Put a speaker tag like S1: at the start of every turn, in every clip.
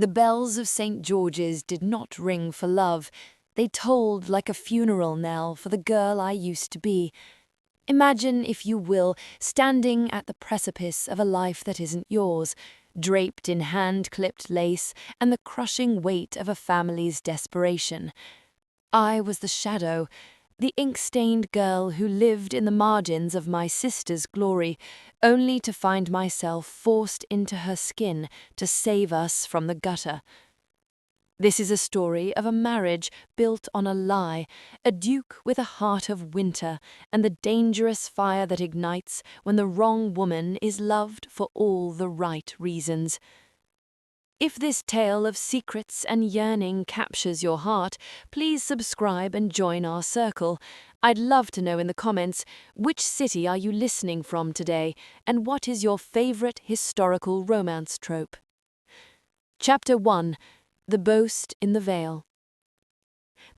S1: The bells of St. George's did not ring for love. They tolled like a funeral knell for the girl I used to be. Imagine, if you will, standing at the precipice of a life that isn't yours, draped in hand-clipped lace and the crushing weight of a family's desperation. I was the shadow, the ink-stained girl who lived in the margins of my sister's glory, only to find myself forced into her skin to save us from the gutter. This is a story of a marriage built on a lie, a duke with a heart of winter, and the dangerous fire that ignites when the wrong woman is loved for all the right reasons. If this tale of secrets and yearning captures your heart, please subscribe and join our circle. I'd love to know in the comments, which city are you listening from today, and what is your favorite historical romance trope? Chapter 1. The Boast in the Vale.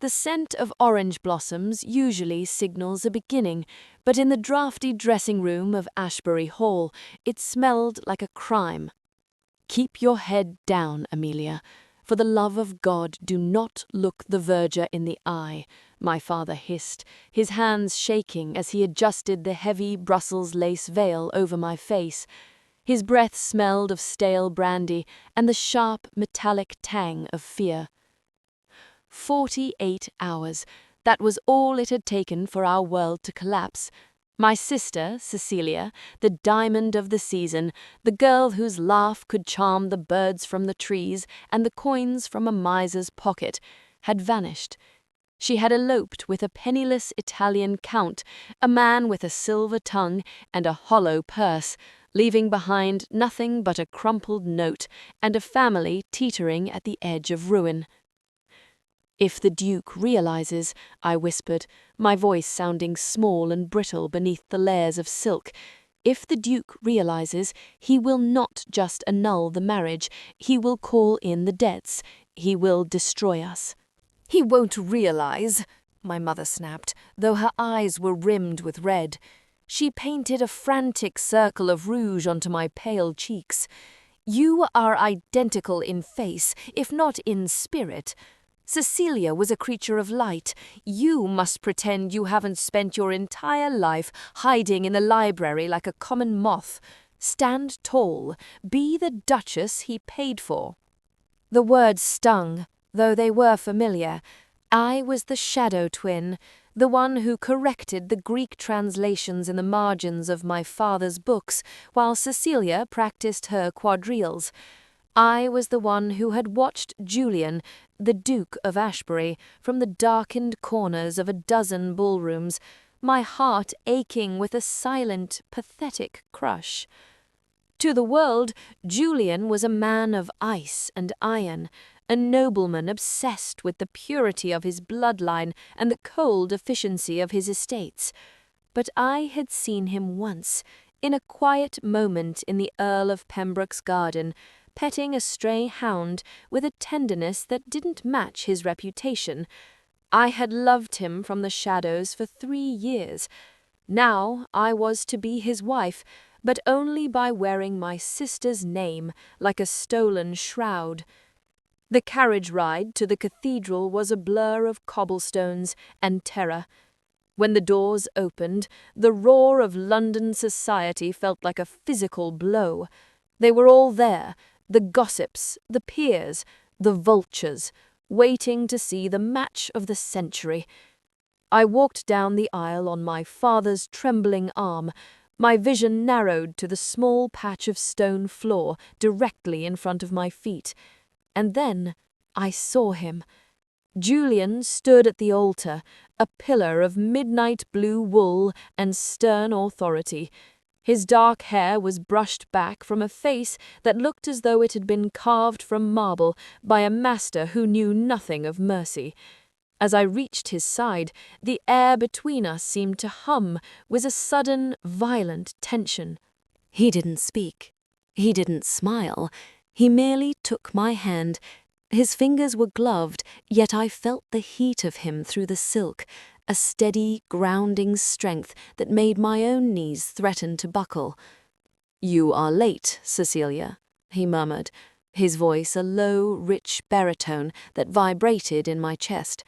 S1: The scent of orange blossoms usually signals a beginning, but in the draughty dressing room of Ashbury Hall, it smelled like a crime. "Keep your head down, Amelia. For the love of God, do not look the verger in the eye," my father hissed, his hands shaking as he adjusted the heavy Brussels lace veil over my face. His breath smelled of stale brandy and the sharp, metallic tang of fear. 48 hours. That was all it had taken for our world to collapse. My sister, Cecilia, the diamond of the season, the girl whose laugh could charm the birds from the trees and the coins from a miser's pocket, had vanished. She had eloped with a penniless Italian count, a man with a silver tongue and a hollow purse, leaving behind nothing but a crumpled note and a family teetering at the edge of ruin. "If the Duke realizes," I whispered, my voice sounding small and brittle beneath the layers of silk, "if the Duke realizes, he will not just annul the marriage, he will call in the debts, he will destroy us." "He won't realize," my mother snapped, though her eyes were rimmed with red. She painted a frantic circle of rouge onto my pale cheeks. "You are identical in face, if not in spirit. Cecilia was a creature of light. You must pretend you haven't spent your entire life hiding in the library like a common moth. Stand tall. Be the Duchess he paid for." The words stung, though they were familiar. I was the shadow twin, the one who corrected the Greek translations in the margins of my father's books, while Cecilia practiced her quadrilles. I was the one who had watched Julian, the Duke of Ashbury, from the darkened corners of a dozen ballrooms, my heart aching with a silent, pathetic crush. To the world, Julian was a man of ice and iron, a nobleman obsessed with the purity of his bloodline and the cold efficiency of his estates. But I had seen him once, in a quiet moment in the Earl of Pembroke's garden, petting a stray hound with a tenderness that didn't match his reputation. I had loved him from the shadows for 3 years. Now I was to be his wife, but only by wearing my sister's name like a stolen shroud. The carriage ride to the cathedral was a blur of cobblestones and terror. When the doors opened, the roar of London society felt like a physical blow. They were all there, the gossips, the peers, the vultures, waiting to see the match of the century. I walked down the aisle on my father's trembling arm, my vision narrowed to the small patch of stone floor directly in front of my feet. And then I saw him. Julian stood at the altar, a pillar of midnight blue wool and stern authority. His dark hair was brushed back from a face that looked as though it had been carved from marble by a master who knew nothing of mercy. As I reached his side, the air between us seemed to hum with a sudden, violent tension. He didn't speak. He didn't smile. He merely took my hand. His fingers were gloved, yet I felt the heat of him through the silk, a steady, grounding strength that made my own knees threaten to buckle. "You are late, Cecilia," he murmured. his voice a low, rich baritone that vibrated in my chest.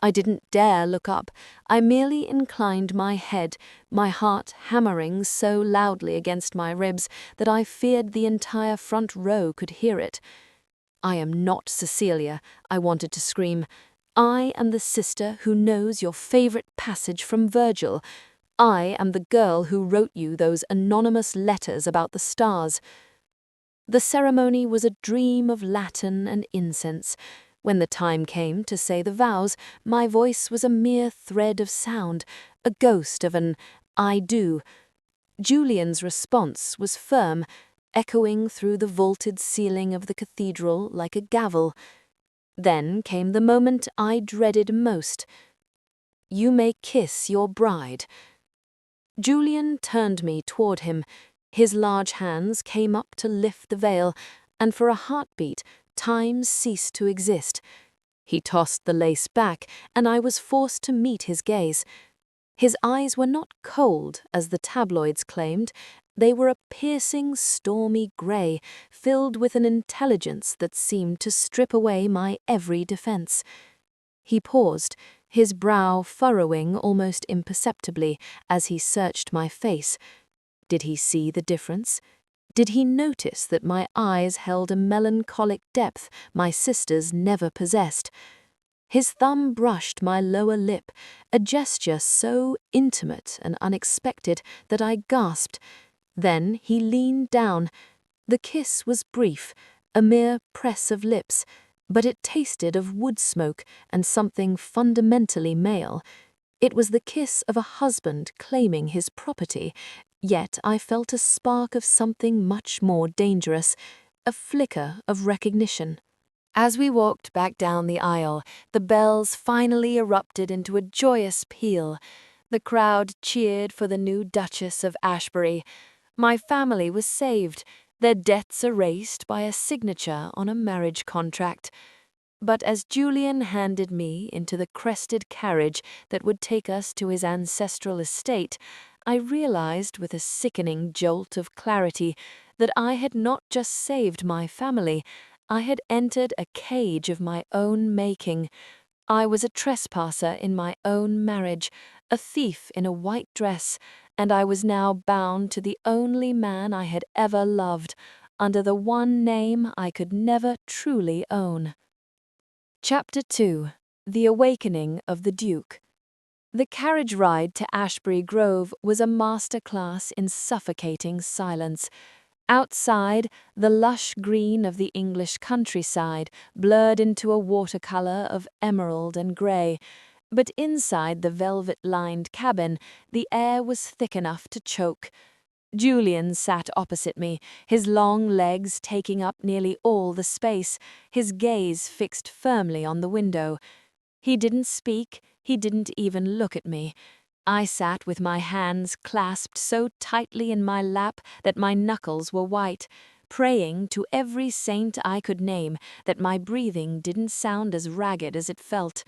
S1: I didn't dare look up. I merely inclined my head, my heart hammering so loudly against my ribs that I feared the entire front row could hear it. "I am not Cecilia," I wanted to scream. "I am the sister who knows your favorite passage from Virgil. I am the girl who wrote you those anonymous letters about the stars." The ceremony was a dream of Latin and incense. When the time came to say the vows, my voice was a mere thread of sound, a ghost of an "I do." Julian's response was firm, echoing through the vaulted ceiling of the cathedral like a gavel. Then came the moment I dreaded most. "You may kiss your bride." Julian turned me toward him. His large hands came up to lift the veil, and for a heartbeat, time ceased to exist. He tossed the lace back, and I was forced to meet his gaze. His eyes were not cold, as the tabloids claimed. They were a piercing, stormy grey, filled with an intelligence that seemed to strip away my every defense. He paused, his brow furrowing almost imperceptibly as he searched my face. Did he see the difference? Did he notice that my eyes held a melancholic depth my sisters never possessed? His thumb brushed my lower lip, a gesture so intimate and unexpected that I gasped. Then he leaned down. The kiss was brief, a mere press of lips, but it tasted of wood smoke and something fundamentally male. It was the kiss of a husband claiming his property, yet I felt a spark of something much more dangerous, a flicker of recognition. As we walked back down the aisle, the bells finally erupted into a joyous peal. The crowd cheered for the new Duchess of Ashbury. My family was saved, their debts erased by a signature on a marriage contract. But as Julian handed me into the crested carriage that would take us to his ancestral estate, I realized with a sickening jolt of clarity that I had not just saved my family, I had entered a cage of my own making. I was a trespasser in my own marriage, a thief in a white dress, and I was now bound to the only man I had ever loved, under the one name I could never truly own. Chapter 2. The Awakening of the Duke. The carriage ride to Ashbury Grove was a master class in suffocating silence. Outside, the lush green of the English countryside blurred into a watercolor of emerald and grey, but inside the velvet-lined cabin, the air was thick enough to choke. Julian sat opposite me, his long legs taking up nearly all the space, his gaze fixed firmly on the window. He didn't speak, he didn't even look at me. I sat with my hands clasped so tightly in my lap that my knuckles were white, praying to every saint I could name that my breathing didn't sound as ragged as it felt.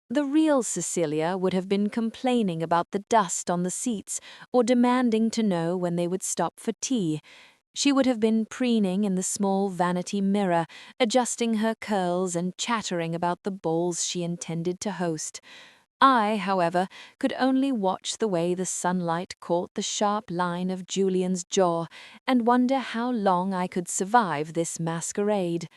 S1: The real Cecilia would have been complaining about the dust on the seats or demanding to know when they would stop for tea. She would have been preening in the small vanity mirror, adjusting her curls and chattering about the balls she intended to host. I, however, could only watch the way the sunlight caught the sharp line of Julian's jaw and wonder how long I could survive this masquerade.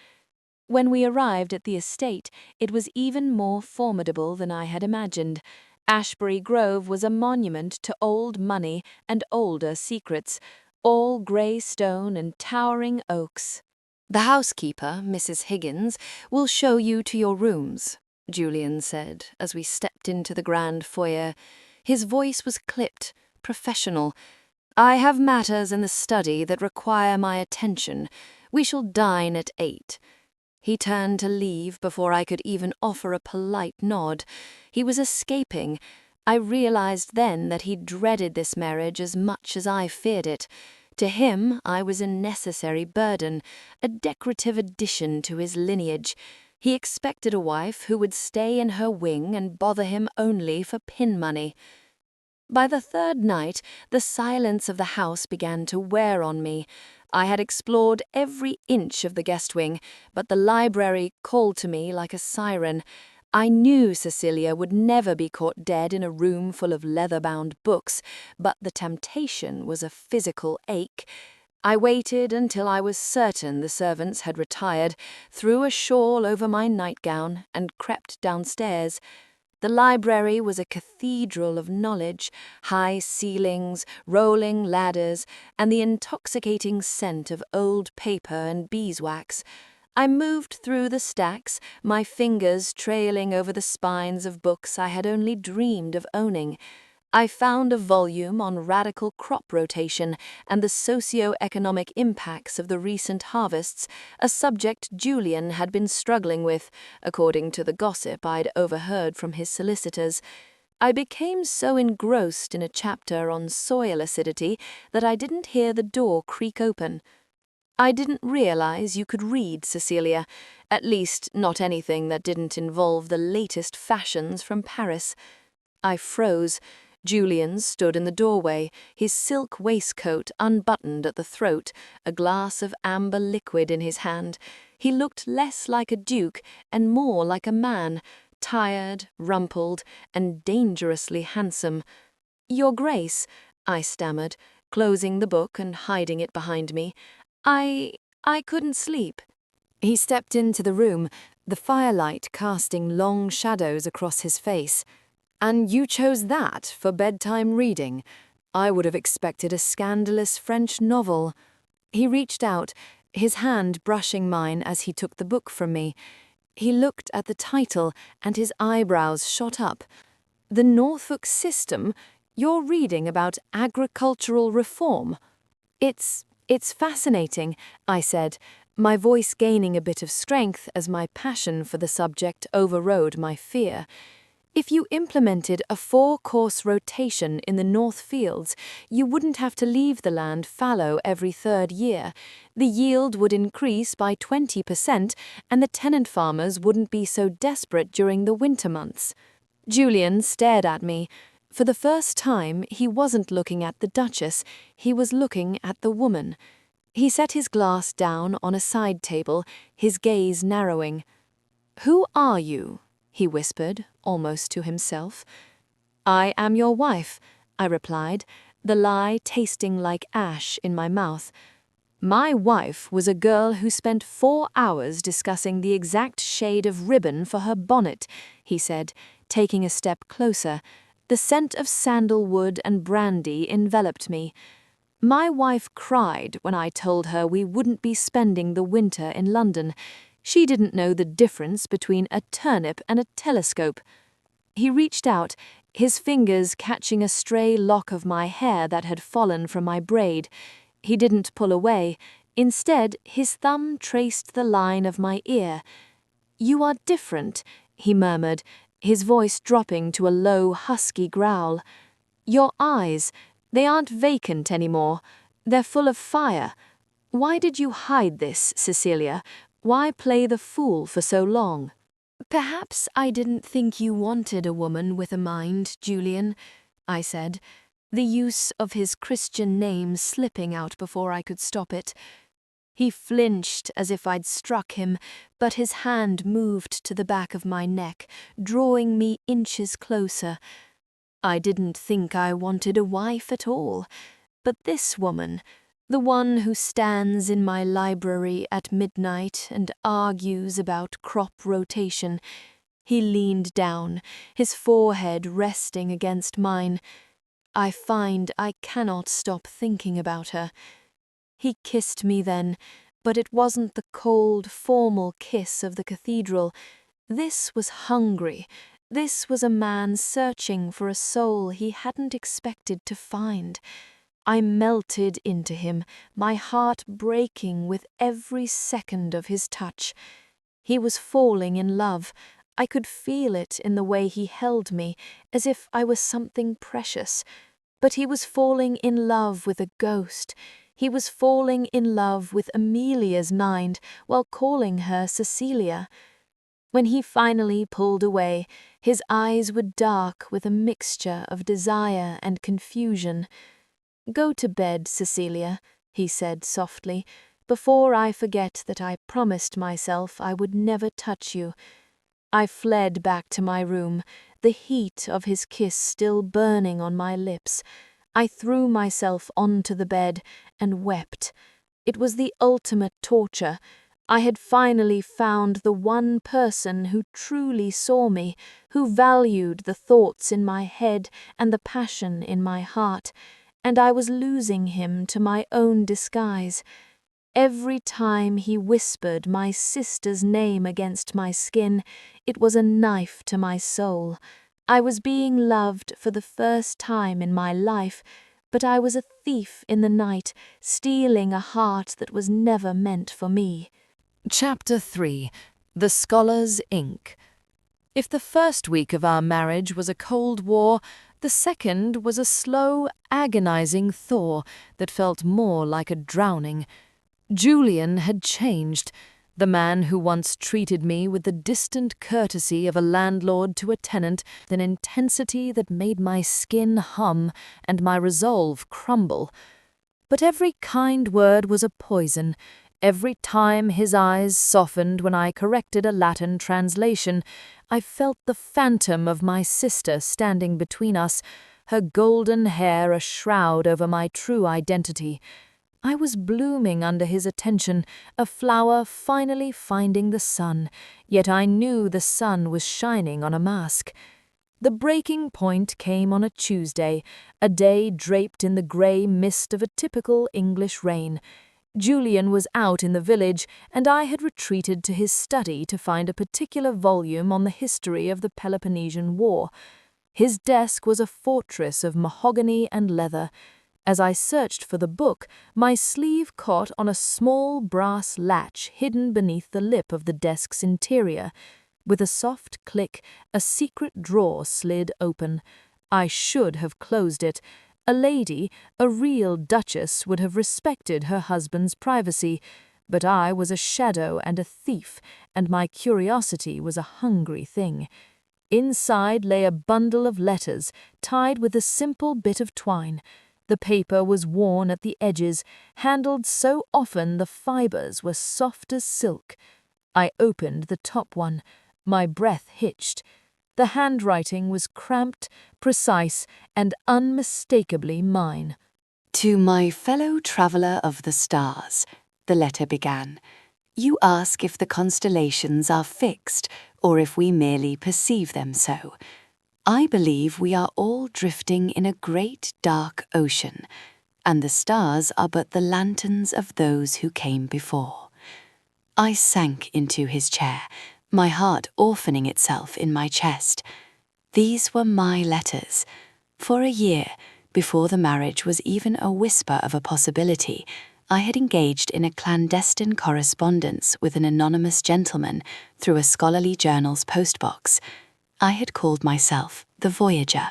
S1: When we arrived at the estate, it was even more formidable than I had imagined. Ashbury Grove was a monument to old money and older secrets, all grey stone and towering oaks. "The housekeeper, Mrs. Higgins, will show you to your rooms," Julian said as we stepped into the grand foyer. His voice was clipped, professional. "I have matters in the study that require my attention. We shall dine at 8. He turned to leave before I could even offer a polite nod. He was escaping. I realized then that he dreaded this marriage as much as I feared it. To him, I was a necessary burden, a decorative addition to his lineage. He expected a wife who would stay in her wing and bother him only for pin money. By the third night, the silence of the house began to wear on me. I had explored every inch of the guest wing, but the library called to me like a siren. I knew Cecilia would never be caught dead in a room full of leather-bound books, but the temptation was a physical ache. I waited until I was certain the servants had retired, threw a shawl over my nightgown, and crept downstairs. The library was a cathedral of knowledge, high ceilings, rolling ladders, and the intoxicating scent of old paper and beeswax. I moved through the stacks, my fingers trailing over the spines of books I had only dreamed of owning. I found a volume on radical crop rotation and the socio-economic impacts of the recent harvests, a subject Julian had been struggling with, according to the gossip I'd overheard from his solicitors. I became so engrossed in a chapter on soil acidity that I didn't hear the door creak open. I didn't realize you could read, Cecilia, at least not anything that didn't involve the latest fashions from Paris. I froze. Julian stood in the doorway, his silk waistcoat unbuttoned at the throat, a glass of amber liquid in his hand. He looked less like a duke and more like a man, tired, rumpled, and dangerously handsome. "Your Grace," I stammered, closing the book and hiding it behind me. I couldn't sleep." He stepped into the room, the firelight casting long shadows across his face. "And you chose that for bedtime reading? I would have expected a scandalous French novel." He reached out, his hand brushing mine as he took the book from me. He looked at the title and his eyebrows shot up. "The Norfolk System? You're reading about agricultural reform?" It's fascinating," I said, my voice gaining a bit of strength as my passion for the subject overrode my fear. "If you implemented a 4-course rotation in the North Fields, you wouldn't have to leave the land fallow every 3rd year. The yield would increase by 20%, and the tenant farmers wouldn't be so desperate during the winter months." Julian stared at me. For the first time, he wasn't looking at the Duchess, he was looking at the woman. He set his glass down on a side table, his gaze narrowing. "Who are you?" he whispered, almost to himself. "I am your wife," I replied, the lie tasting like ash in my mouth. "My wife was a girl who spent 4 hours discussing the exact shade of ribbon for her bonnet," he said, taking a step closer. The scent of sandalwood and brandy enveloped me. "My wife cried when I told her we wouldn't be spending the winter in London. She didn't know the difference between a turnip and a telescope." He reached out, his fingers catching a stray lock of my hair that had fallen from my braid. He didn't pull away. Instead, his thumb traced the line of my ear. "You are different," he murmured, his voice dropping to a low, husky growl. "Your eyes, they aren't vacant anymore. They're full of fire. Why did you hide this, Cecilia? Why play the fool for so long?" "Perhaps I didn't think you wanted a woman with a mind, Julian," I said, the use of his Christian name slipping out before I could stop it. He flinched as if I'd struck him, but his hand moved to the back of my neck, drawing me inches closer. "I didn't think I wanted a wife at all. But this woman, the one who stands in my library at midnight and argues about crop rotation." He leaned down, his forehead resting against mine. "I find I cannot stop thinking about her." He kissed me then, but it wasn't the cold, formal kiss of the cathedral. This was hungry. This was a man searching for a soul he hadn't expected to find. I melted into him, my heart breaking with every second of his touch. He was falling in love. I could feel it in the way he held me, as if I was something precious. But he was falling in love with a ghost. He was falling in love with Amelia's mind while calling her Cecilia. When he finally pulled away, his eyes were dark with a mixture of desire and confusion. "Go to bed, Cecilia," he said softly, "before I forget that I promised myself I would never touch you." I fled back to my room, the heat of his kiss still burning on my lips. I threw myself onto the bed and wept. It was the ultimate torture. I had finally found the one person who truly saw me, who valued the thoughts in my head and the passion in my heart, and I was losing him to my own disguise. Every time he whispered my sister's name against my skin, it was a knife to my soul. I was being loved for the first time in my life, but I was a thief in the night, stealing a heart that was never meant for me.
S2: Chapter 3. The Scholar's Ink. If the first week of our marriage was a cold war, the second was a slow, agonizing thaw that felt more like a drowning. Julian had changed. The man who once treated me with the distant courtesy of a landlord to a tenant, an intensity that made my skin hum and my resolve crumble. But every kind word was a poison. Every time his eyes softened when I corrected a Latin translation, I felt the phantom of my sister standing between us, her golden hair a shroud over my true identity. I was blooming under his attention, a flower finally finding the sun, yet I knew the sun was shining on a mask. The breaking point came on a Tuesday, a day draped in the grey mist of a typical English rain. Julian was out in the village, and I had retreated to his study to find a particular volume on the history of the Peloponnesian War. His desk was a fortress of mahogany and leather. As I searched for the book, my sleeve caught on a small brass latch hidden beneath the lip of the desk's interior. With a soft click, a secret drawer slid open. I should have closed it. A lady, a real duchess, would have respected her husband's privacy, but I was a shadow and a thief, and my curiosity was a hungry thing. Inside lay a bundle of letters, tied with a simple bit of twine. The paper was worn at the edges, handled so often the fibers were soft as silk. I opened the top one. My breath hitched. The handwriting was cramped, precise, and unmistakably mine.
S3: "To my fellow traveller of the stars," the letter began, "you ask if the constellations are fixed or if we merely perceive them so. I believe we are all drifting in a great dark ocean, and the stars are but the lanterns of those who came before." I sank into his chair, my heart orphaning itself in my chest. These were my letters. For a year, before the marriage was even a whisper of a possibility, I had engaged in a clandestine correspondence with an anonymous gentleman through a scholarly journal's postbox. I had called myself the Voyager.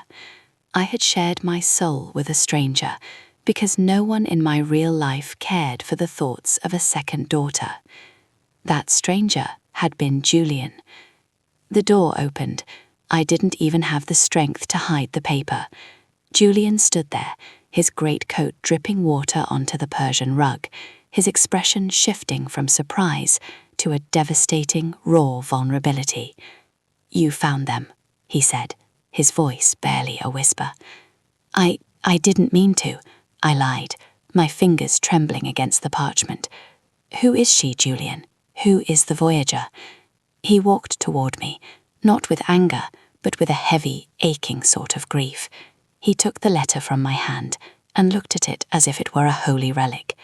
S3: I had shared my soul with a stranger, because no one in my real life cared for the thoughts of a second daughter. That stranger had been Julian. The door opened. I didn't even have the strength to hide the paper. Julian stood there, his greatcoat dripping water onto the Persian rug, his expression shifting from surprise to a devastating, raw vulnerability. "You found them," he said, his voice barely a whisper. I didn't mean to," I lied, my fingers trembling against the parchment. "Who is she, Julian? Who is the Voyager?" He walked toward me, not with anger, but with a heavy, aching sort of grief. He took the letter from my hand and looked at it as if it were a holy relic.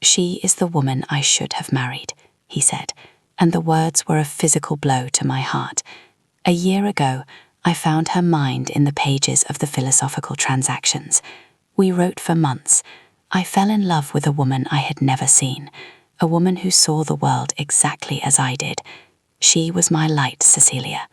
S3: "She is the woman I should have married," he said, and the words were a physical blow to my heart. A year ago, I found her mind in the pages of the Philosophical Transactions. We wrote for months. I fell in love with a woman I had never seen, a woman who saw the world exactly as I did. She was my light, Cecilia.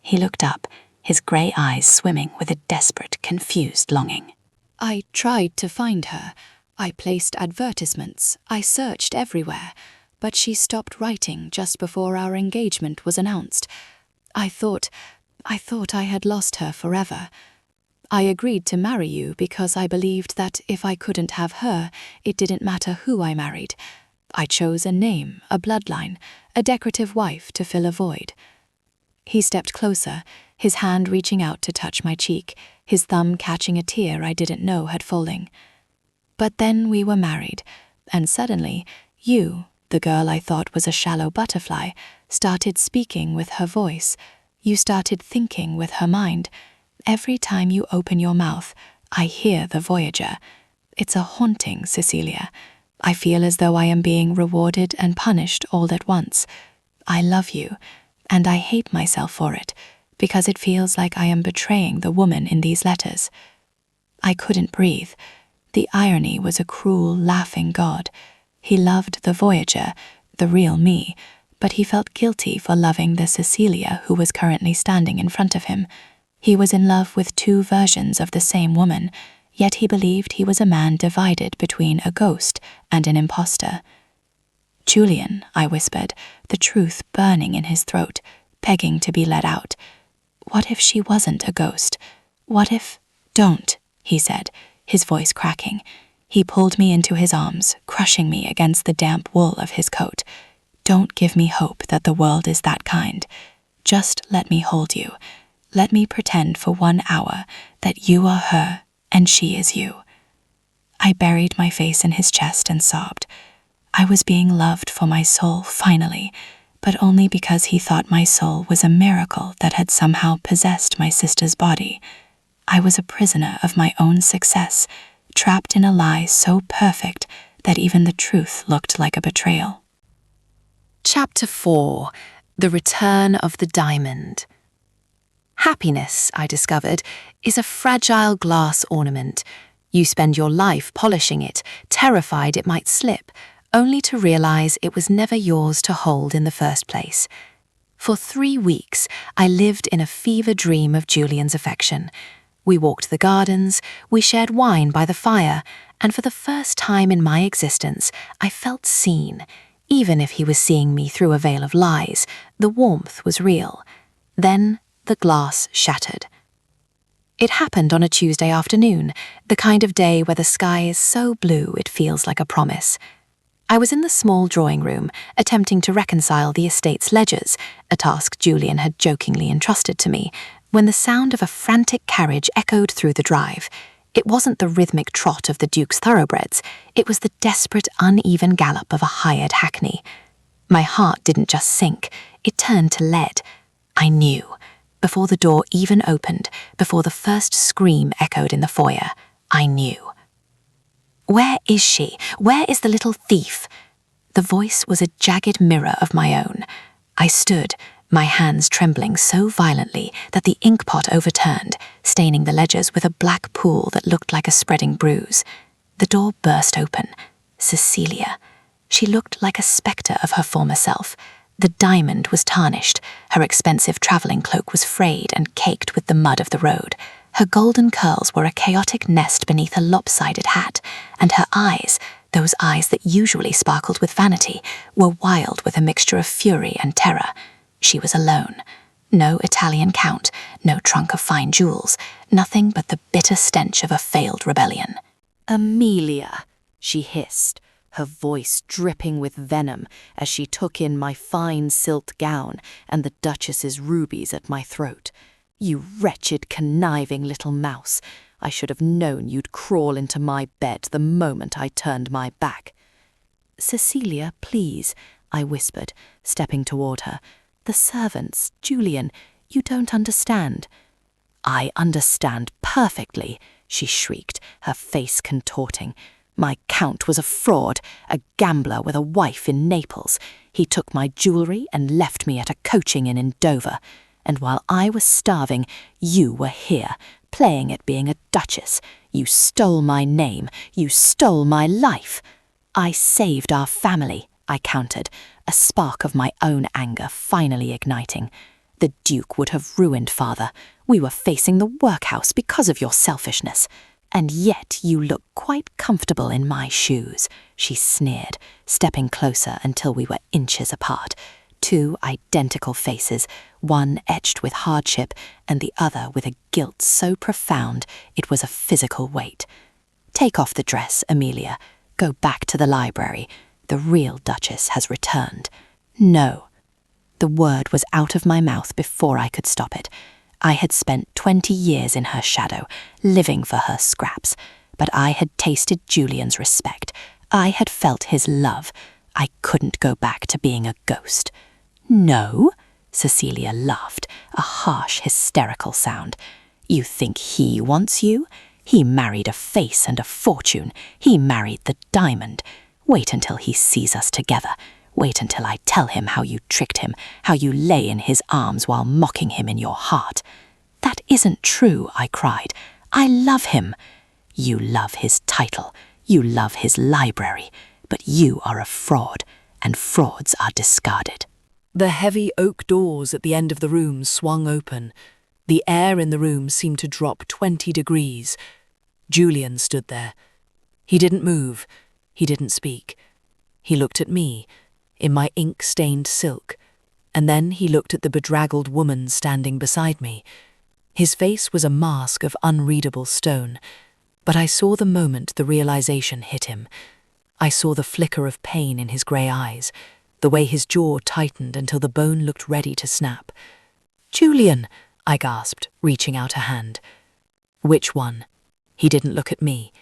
S3: He looked up, his grey eyes swimming with a desperate, confused longing.
S4: "I tried to find her. I placed advertisements. I searched everywhere. But she stopped writing just before our engagement was announced. I thought I had lost her forever. I agreed to marry you because I believed that if I couldn't have her, it didn't matter who I married. I chose a name, a bloodline, a decorative wife to fill a void. He stepped closer, his hand reaching out to touch my cheek, his thumb catching a tear I didn't know had fallen. But then we were married, and suddenly, you, the girl I thought was a shallow butterfly, started speaking with her voice. You started thinking with her mind. Every time you open your mouth, I hear the voyager. It's a haunting, Cecilia. I feel as though I am being rewarded and punished all at once. I love you, and I hate myself for it, because it feels like I am betraying the woman in these letters. I couldn't breathe. The irony was a cruel, laughing God. He loved the voyager, the real me, but he felt guilty for loving the Cecilia who was currently standing in front of him. He was in love with two versions of the same woman, yet he believed he was a man divided between a ghost and an impostor. Julian, I whispered, the truth burning in his throat, begging to be let out. What if she wasn't a ghost? What if— Don't, he said, his voice cracking. He pulled me into his arms, crushing me against the damp wool of his coat. Don't give me hope that the world is that kind. Just let me hold you. Let me pretend for 1 hour that you are her and she is you. I buried my face in his chest and sobbed. I was being loved for my soul finally, but only because he thought my soul was a miracle that had somehow possessed my sister's body. I was a prisoner of my own success, trapped in a lie so perfect that even the truth looked like a betrayal.
S2: Chapter 4. The Return of the Diamond. Happiness, I discovered, is a fragile glass ornament. You spend your life polishing it, terrified it might slip, only to realize it was never yours to hold in the first place. For 3 weeks, I lived in a fever dream of Julian's affection. We walked the gardens, we shared wine by the fire, and for the first time in my existence, I felt seen. Even if he was seeing me through a veil of lies, the warmth was real. Then the glass shattered. It happened on a Tuesday afternoon, the kind of day where the sky is so blue it feels like a promise. I was in the small drawing room, attempting to reconcile the estate's ledgers, a task Julian had jokingly entrusted to me, when the sound of a frantic carriage echoed through the drive. It wasn't the rhythmic trot of the Duke's thoroughbreds, it was the desperate, uneven gallop of a hired hackney. My heart didn't just sink, it turned to lead. I knew. Before the door even opened, before the first scream echoed in the foyer, I knew. Where is she? Where is the little thief? The voice was a jagged mirror of my own. I stood, my hands trembling so violently that the inkpot overturned, staining the ledgers with a black pool that looked like a spreading bruise. The door burst open. Cecilia. She looked like a spectre of her former self. The diamond was tarnished, her expensive travelling cloak was frayed and caked with the mud of the road. Her golden curls were a chaotic nest beneath a lopsided hat, and her eyes, those eyes that usually sparkled with vanity, were wild with a mixture of fury and terror. She was alone. No Italian count, no trunk of fine jewels, nothing but the bitter stench of a failed rebellion.
S1: Amelia, she hissed, her voice dripping with venom as she took in my fine silk gown and the Duchess's rubies at my throat. You wretched, conniving little mouse. I should have known you'd crawl into my bed the moment I turned my back. Cecilia, please, I whispered, stepping toward her. The servants, Julian, you don't understand. I understand perfectly, she shrieked, her face contorting. My count was a fraud, a gambler with a wife in Naples. He took my jewellery and left me at a coaching inn in Dover. And while I was starving, you were here, playing at being a duchess. You stole my name. You stole my life. I saved our family, I countered, a spark of my own anger finally igniting. The Duke would have ruined father. We were facing the workhouse because of your selfishness. And yet you look quite comfortable in my shoes, she sneered, stepping closer until we were inches apart.
S3: 2 identical faces, one etched with hardship and the other with a guilt so profound it was a physical weight. Take off the dress, Amelia. Go back to the library. The real Duchess has returned. No. The word was out of my mouth before I could stop it. I had spent 20 years in her shadow, living for her scraps, but I had tasted Julian's respect. I had felt his love. I couldn't go back to being a ghost. No, Cecilia laughed, a harsh, hysterical sound. You think he wants you? He married a face and a fortune. He married the diamond. Wait until he sees us together. Wait until I tell him how you tricked him, how you lay in his arms while mocking him in your heart. That isn't true, I cried. I love him. You love his title. You love his library. But you are a fraud, and frauds are discarded.
S2: The heavy oak doors at the end of the room swung open. The air in the room seemed to drop 20 degrees. Julian stood there. He didn't move. He didn't speak. He looked at me, in my ink-stained silk, and then he looked at the bedraggled woman standing beside me. His face was a mask of unreadable stone, but I saw the moment the realization hit him. I saw the flicker of pain in his grey eyes, the way his jaw tightened until the bone looked ready to snap. "Julian!" I gasped, reaching out a hand. "Which one?" He didn't look at me.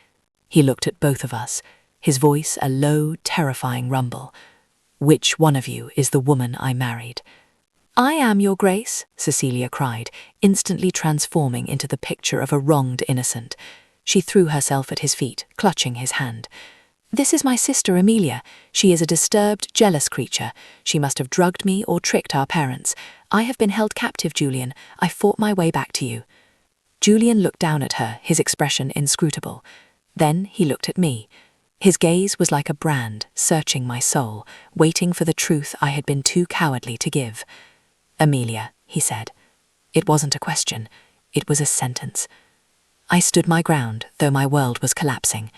S2: He looked at both of us, his voice a low, terrifying rumble. "Which one of you is the woman I married?" "I am, Your Grace," Cecilia cried, instantly transforming into the picture of a wronged innocent. She threw herself at his feet, clutching his hand. "This is my sister Amelia. She is a disturbed, jealous creature. She must have drugged me or tricked our parents. I have been held captive, Julian. I fought my way back to you." Julian looked down at her, his expression inscrutable. Then he looked at me. His gaze was like a brand, searching my soul, waiting for the truth I had been too cowardly to give. "Amelia," he said. It wasn't a question. It was a sentence. I stood my ground, though my world was collapsing.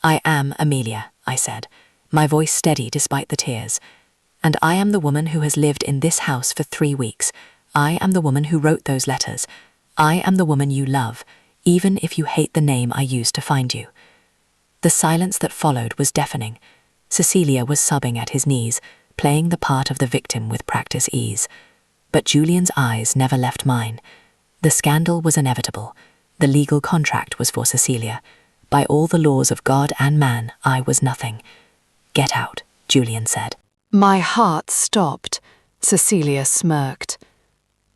S2: "I am Amelia," I said, my voice steady despite the tears. "And I am the woman who has lived in this house for 3 weeks. I am the woman who wrote those letters. I am the woman you love, even if you hate the name I used to find you." The silence that followed was deafening. Cecilia was sobbing at his knees, playing the part of the victim with practice ease. But Julian's eyes never left mine. The scandal was inevitable. The legal contract was for Cecilia. By all the laws of God and man, I was nothing. "Get out," Julian said.
S4: My heart stopped. Cecilia smirked.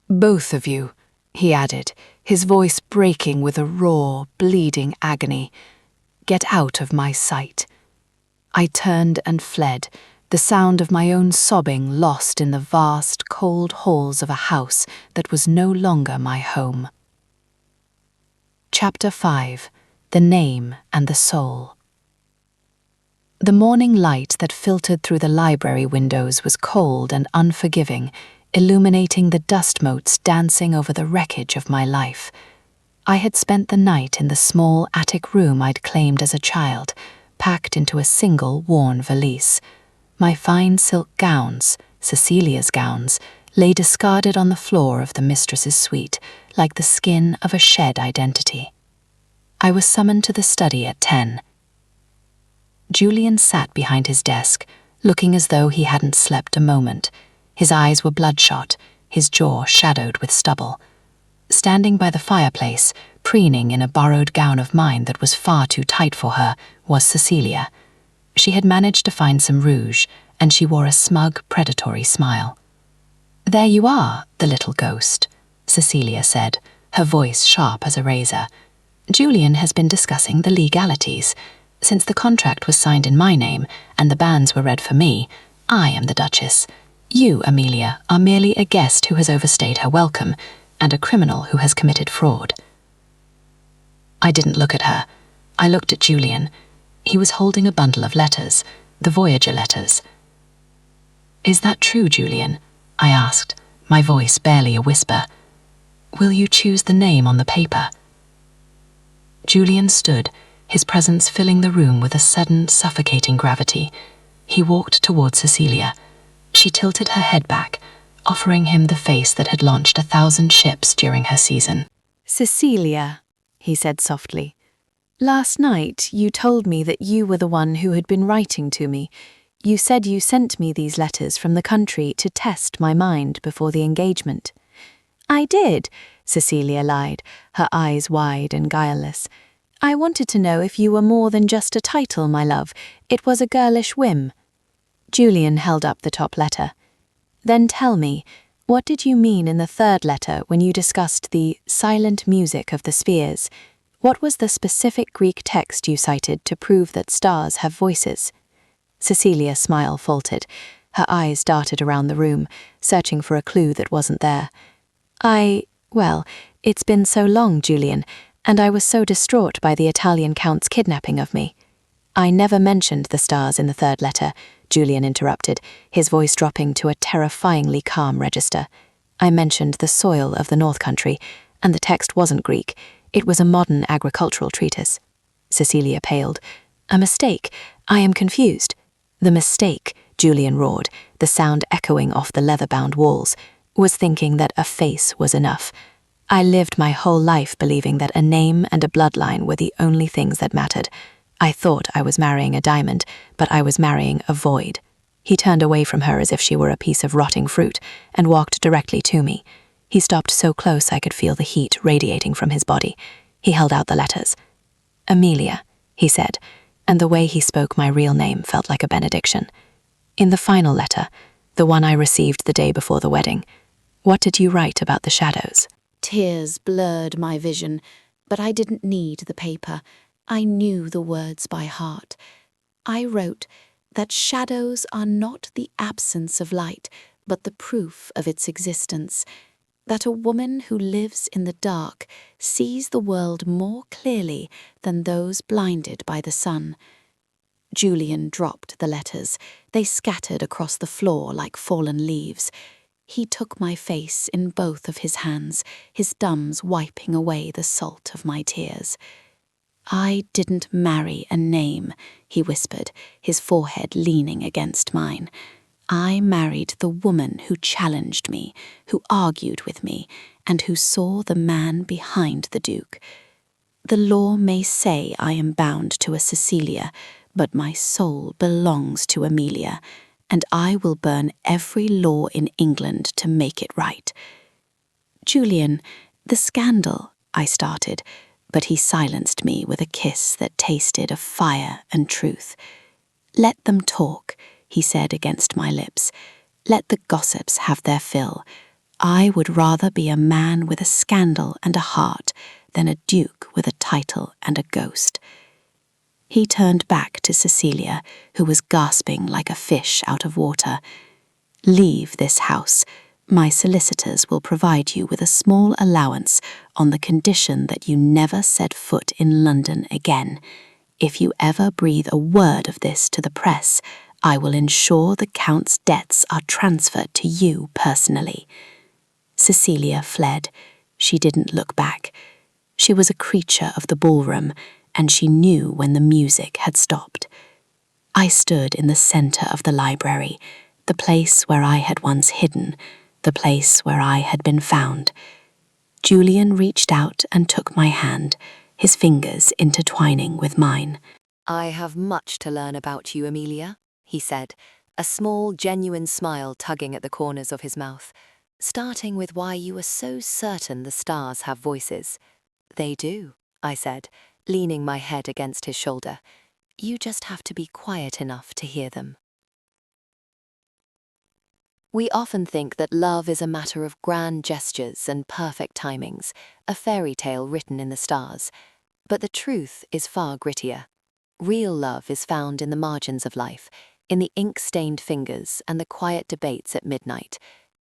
S4: "Both of you," he added, his voice breaking with a raw, bleeding agony. "Get out of my sight." I turned and fled, the sound of my own sobbing lost in the vast, cold halls of a house that was no longer my home. Chapter 5. The Name and the Soul. The morning light that filtered through the library windows was cold and unforgiving, illuminating the dust motes dancing over the wreckage of my life. I had spent the night in the small attic room I'd claimed as a child, packed into a single worn valise. My fine silk gowns, Cecilia's gowns, lay discarded on the floor of the mistress's suite, like the skin of a shed identity. I was summoned to the study at 10. Julian sat behind his desk, looking as though he hadn't slept a moment. His eyes were bloodshot, his jaw shadowed with stubble. Standing by the fireplace, preening in a borrowed gown of mine that was far too tight for her, was Cecilia. She had managed to find some rouge, and she wore a smug, predatory smile. "There you are, the little ghost," Cecilia said, her voice sharp as a razor. "Julian has been discussing the legalities. Since the contract was signed in my name, and the banns were read for me, I am the Duchess. You, Amelia, are merely a guest who has overstayed her welcome, and a criminal who has committed fraud." I didn't look at her. I looked at Julian. He was holding a bundle of letters, the Voyager letters. "Is that true, Julian?" I asked, my voice barely a whisper. "Will you choose the name on the paper?" Julian stood, his presence filling the room with a sudden, suffocating gravity. He walked towards Cecilia. She tilted her head back, offering him the face that had launched 1,000 ships during her season.
S2: Cecilia, he said softly, last night you told me that you were the one who had been writing to me. You said you sent me these letters from the country to test my mind before the engagement. I did, Cecilia lied, her eyes wide and guileless. I wanted to know if you were more than just a title, my love. It was a girlish whim. Julian held up the top letter. Then tell me, what did you mean in the third letter when you discussed the silent music of the spheres? What was the specific Greek text you cited to prove that stars have voices? Cecilia's smile faltered. Her eyes darted around the room, searching for a clue that wasn't there. Well, it's been so long, Julian, and I was so distraught by the Italian count's kidnapping of me. I never mentioned the stars in the third letter, Julian interrupted, his voice dropping to a terrifyingly calm register. I mentioned the soil of the North Country, and the text wasn't Greek. It was a modern agricultural treatise. Cecilia paled. A mistake. I am confused. The mistake, Julian roared, the sound echoing off the leather-bound walls, was thinking that a face was enough. I lived my whole life believing that a name and a bloodline were the only things that mattered. I thought I was marrying a diamond, but I was marrying a void. He turned away from her as if she were a piece of rotting fruit and walked directly to me. He stopped so close I could feel the heat radiating from his body. He held out the letters. Amelia, he said, and the way he spoke my real name felt like a benediction. In the final letter, the one I received the day before the wedding, what did you write about the shadows?
S3: Tears blurred my vision, but I didn't need the paper. I knew the words by heart. I wrote that shadows are not the absence of light, but the proof of its existence. That a woman who lives in the dark sees the world more clearly than those blinded by the sun. Julian dropped the letters. They scattered across the floor like fallen leaves. He took my face in both of his hands, his thumbs wiping away the salt of my tears. I didn't marry a name, he whispered, his forehead leaning against mine. I married the woman who challenged me, who argued with me, and who saw the man behind the Duke. The law may say I am bound to a Cecilia, but my soul belongs to Amelia, and I will burn every law in England to make it right. Julian, the scandal, I started, but he silenced me with a kiss that tasted of fire and truth. Let them talk, he said against my lips. Let the gossips have their fill. I would rather be a man with a scandal and a heart than a duke with a title and a ghost. He turned back to Cecilia, who was gasping like a fish out of water. Leave this house. My solicitors will provide you with a small allowance on the condition that you never set foot in London again. If you ever breathe a word of this to the press, I will ensure the Count's debts are transferred to you personally. Cecilia fled. She didn't look back. She was a creature of the ballroom, and she knew when the music had stopped. I stood in the centre of the library, the place where I had once hidden, the place where I had been found. Julian reached out and took my hand, his fingers intertwining with mine.
S2: I have much to learn about you, Amelia, he said, a small, genuine smile tugging at the corners of his mouth, starting with why you are so certain the stars have voices. They do, I said, leaning my head against his shoulder. You just have to be quiet enough to hear them. We often think that love is a matter of grand gestures and perfect timings, a fairy tale written in the stars. But the truth is far grittier. Real love is found in the margins of life, in the ink-stained fingers and the quiet debates at midnight.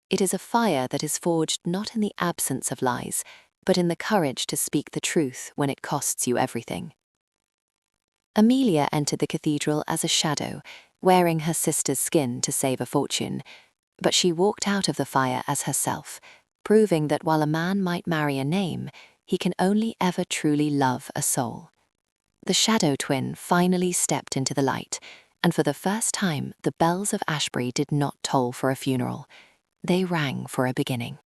S2: It is a fire that is forged not in the absence of lies, but in the courage to speak the truth when it costs you everything. Amelia entered the cathedral as a shadow, wearing her sister's skin to save a fortune, but she walked out of the fire as herself, proving that while a man might marry a name, he can only ever truly love a soul. The shadow twin finally stepped into the light,
S3: And for the first time, the bells of Ashbury did not toll for a funeral. They rang for a beginning.